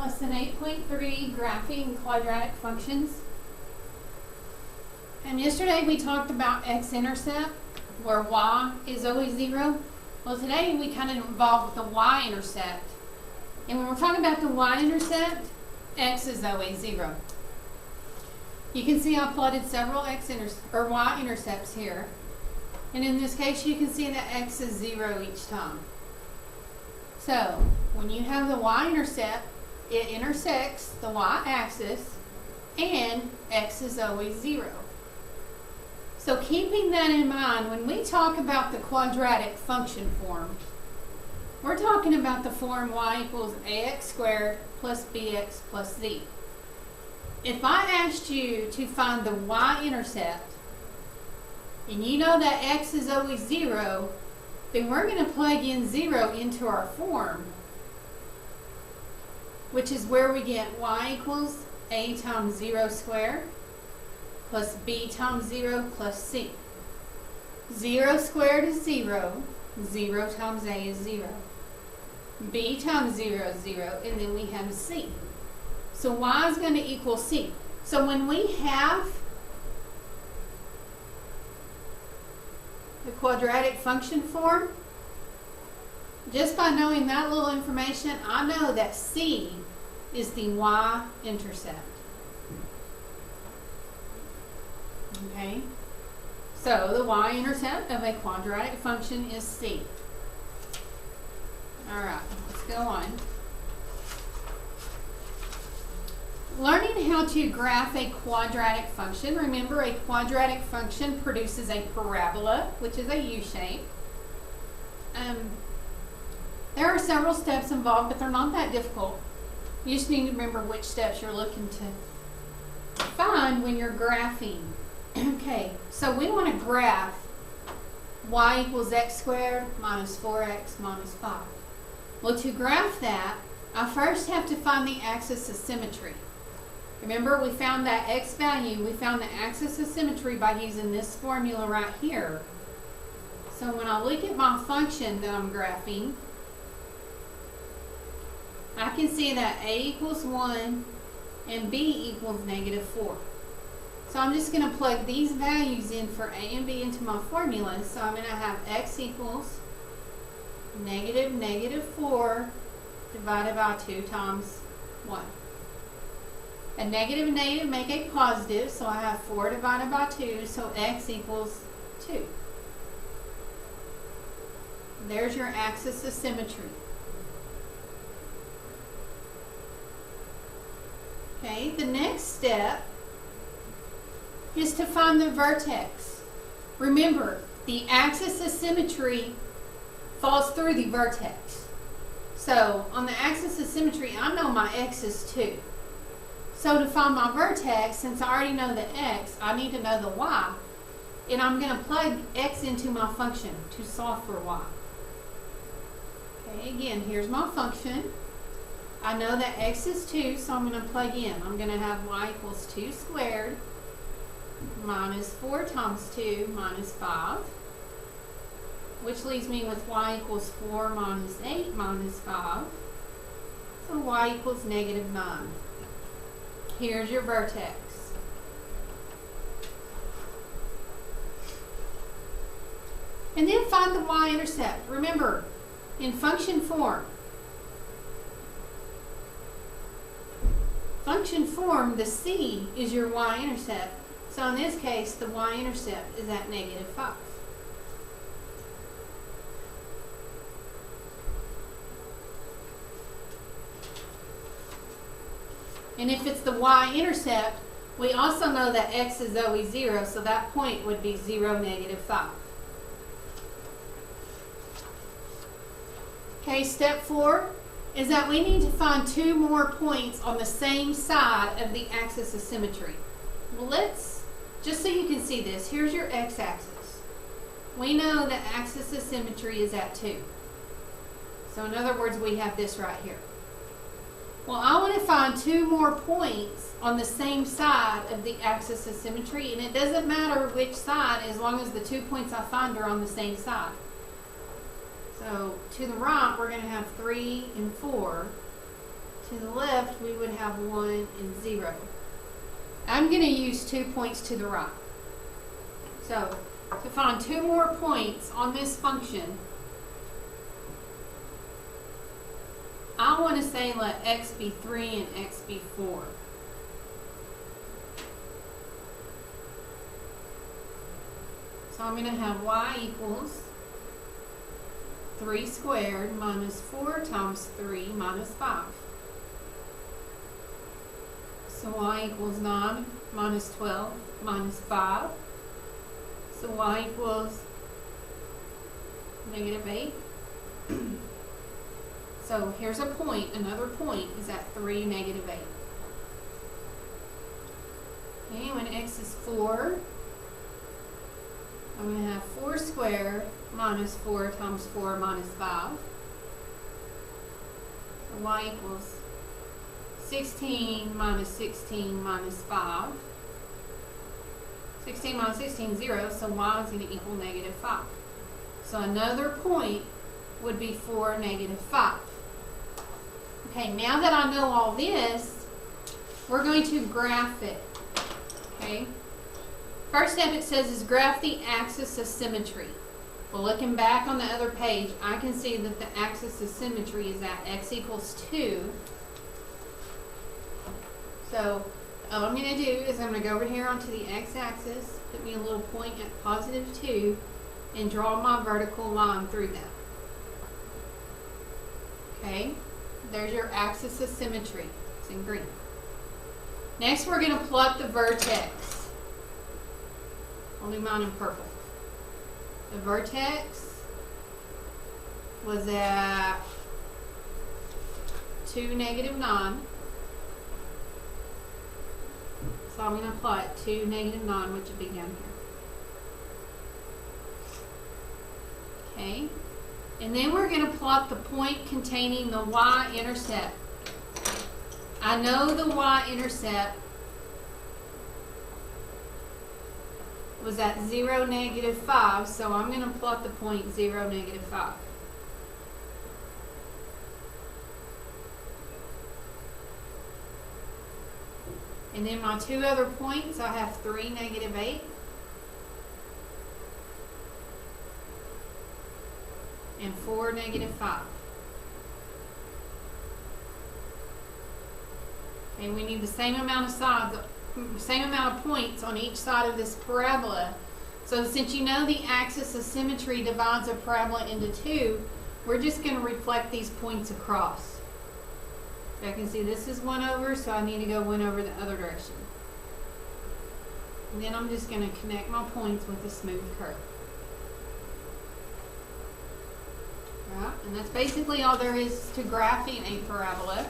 Lesson 8.3, Graphing Quadratic Functions. And yesterday we talked about x-intercept, where y is always 0. Well, today we kind of involved with the y-intercept. And when we're talking about the y-intercept, x is always 0. You can see I plotted several y-intercepts here. And in this case, you can see that x is 0 each time. So, when you have the y-intercept, it intersects the y-axis, and x is always 0. So keeping that in mind, when we talk about the quadratic function form, we're talking about the form y equals ax squared plus bx plus z. If I asked you to find the y-intercept, and you know that x is always 0, then we're going to plug in 0 into our form, which is where we get y equals a times 0 squared plus b times 0 plus c. 0 squared is 0. 0 times a is 0. b times 0 is 0, and then we have c. So y is going to equal c. So when we have the quadratic function form, just by knowing that little information, I know that c is the y-intercept. Okay? So the y-intercept of a quadratic function is c. Alright, let's go on. Learning how to graph a quadratic function. Remember, a quadratic function produces a parabola, which is a U-shape. There are several steps involved, but they're not that difficult. You just need to remember which steps you're looking to find when you're graphing. Okay, so we want to graph y equals x squared minus 4x minus 5. Well, to graph that, I first have to find the axis of symmetry. Remember, we found that x value, we found the axis of symmetry by using this formula right here. So when I look at my function that I'm graphing, I can see that a equals 1 and b equals negative 4. So I'm just going to plug these values in for a and b into my formula. So I'm going to have x equals negative 4 divided by 2 times 1. A negative and negative make a positive, so I have 4 divided by 2, so x equals 2. There's your axis of symmetry. Okay, the next step is to find the vertex. Remember, the axis of symmetry falls through the vertex. So, on the axis of symmetry, I know my x is 2. So to find my vertex, since I already know the x, I need to know the y. And I'm going to plug x into my function to solve for y. Okay, again, here's my function. I know that x is 2, so I'm going to plug in. I'm going to have y equals 2 squared minus 4 times 2 minus 5, which leaves me with y equals 4 minus 8 minus 5. So y equals negative 9. Here's your vertex. And then find the y-intercept. Remember, in function form, the c is your y-intercept. So in this case, the y-intercept is at negative 5. And if it's the y-intercept, we also know that x is always 0, so that point would be 0, negative 5. Okay, step 4 is that we need to find 2 more points on the same side of the axis of symmetry. Well, just so you can see this, here's your x-axis. We know the axis of symmetry is at 2. So in other words, we have this right here. Well, I want to find 2 more points on the same side of the axis of symmetry, and it doesn't matter which side as long as the 2 points I find are on the same side. So to the right, we're going to have 3 and 4. To the left, we would have 1 and 0. I'm going to use 2 points to the right. So, to find 2 more points on this function, I want to say let x be 3 and x be 4. So I'm going to have y equals 3 squared minus 4 times 3 minus 5. So y equals 9 minus 12 minus 5. So y equals negative 8. So here's a point, another point is at 3, negative 8. Okay, when x is 4, I'm going to have 4 squared minus 4 times 4 minus 5. So y equals 16 minus 16 minus 5. 16 minus 16 is 0, so y is going to equal negative 5. So another point would be 4, negative 5. Okay, now that I know all this, we're going to graph it. Okay? First step it says is graph the axis of symmetry. Well, looking back on the other page, I can see that the axis of symmetry is at x equals 2. So all I'm going to do is I'm going to go over here onto the x-axis, put me a little point at positive 2, and draw my vertical line through that. Okay, there's your axis of symmetry. It's in green. Next we're going to plot the vertex. I'll do mine in purple. The vertex was at 2, negative 9. So I'm going to plot 2, negative 9, which would be down here. Okay. And then we're going to plot the point containing the y-intercept. I know the y-intercept was at 0, negative 5, so I'm going to plot the point 0, negative 5. And then my 2 other points, I have 3, negative 8. And 4, negative 5. And we need the same amount of sides, same amount of points on each side of this parabola. So since you know the axis of symmetry divides a parabola into 2, we're just going to reflect these points across. I can see this is 1 over, so I need to go 1 over the other direction. And then I'm just going to connect my points with a smooth curve. Right, and that's basically all there is to graphing a parabola.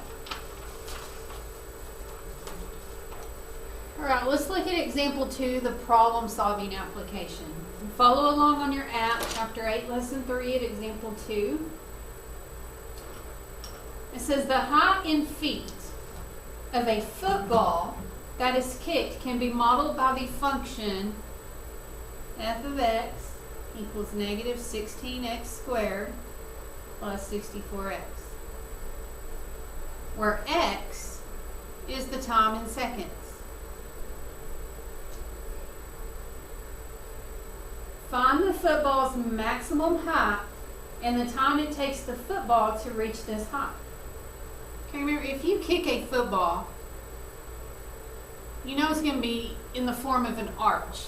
Alright, let's look at example 2, the problem solving application. Follow along on your app, chapter 8, lesson 3 at example 2. It says the height in feet of a football that is kicked can be modeled by the function f of x equals negative 16x squared plus 64x, where x is the time in seconds. Find the football's maximum height and the time it takes the football to reach this height. Okay, remember, if you kick a football, you know it's going to be in the form of an arch.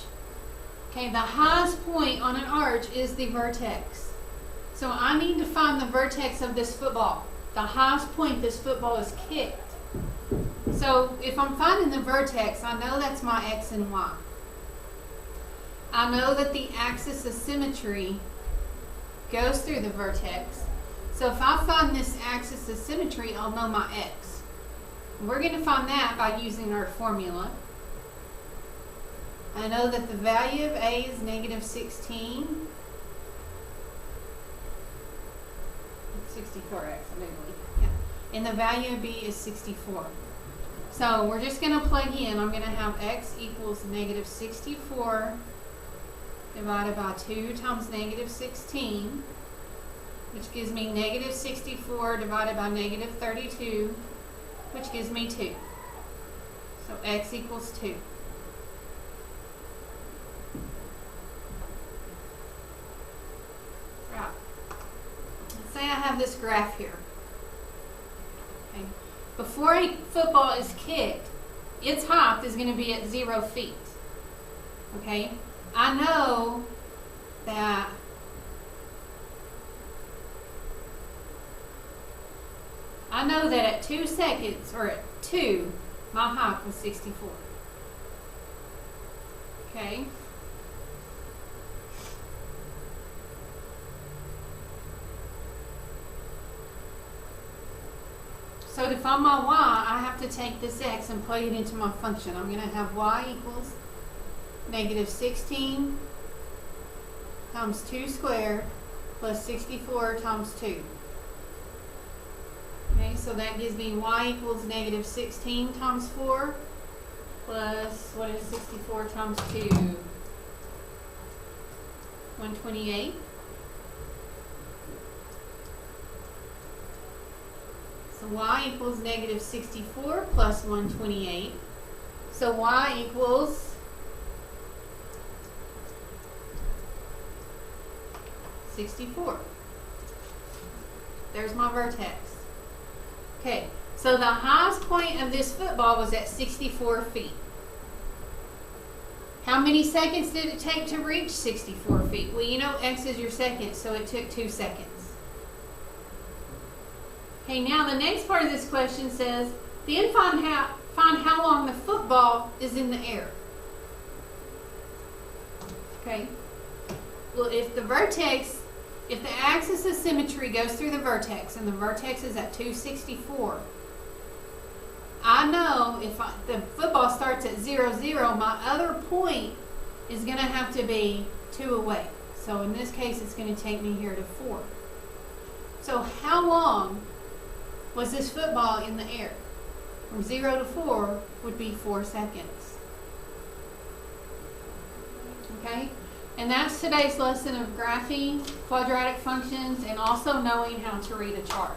Okay, the highest point on an arch is the vertex. So I need to find the vertex of this football, the highest point this football is kicked. So if I'm finding the vertex, I know that's my x and y. I know that the axis of symmetry goes through the vertex. So if I find this axis of symmetry, I'll know my x. We're going to find that by using our formula. I know that the value of a is negative 16. 64x, I believe. Yeah. And the value of b is 64. So we're just going to plug in. I'm going to have x equals negative 64 divided by 2 times negative 16, which gives me negative 64 divided by negative 32 which gives me 2. So x equals 2. Right. Let's say I have this graph here. Okay. Before a football is kicked, its height is going to be at 0 feet. Okay? I know that at 2 seconds, or at 2, my height was 64. Okay? So to find my y, I have to take this x and plug it into my function. I'm going to have y equals negative 16 times 2 squared plus 64 times 2. Okay, so that gives me y equals negative 16 times 4 plus, what is 64 times 2? 128. So y equals negative 64 plus 128. So y equals 64. There's my vertex. Okay, so the highest point of this football was at 64 feet. How many seconds did it take to reach 64 feet? Well, you know x is your second, so it took 2 seconds. Okay, now the next part of this question says, then find how long the football is in the air. Okay, well, if the axis of symmetry goes through the vertex and the vertex is at 264, I know if the football starts at 0, 0, my other point is going to have to be 2 away. So in this case, it's going to take me here to 4. So how long was this football in the air? From 0 to 4 would be 4 seconds. Okay? And that's today's lesson of graphing, quadratic functions, and also knowing how to read a chart.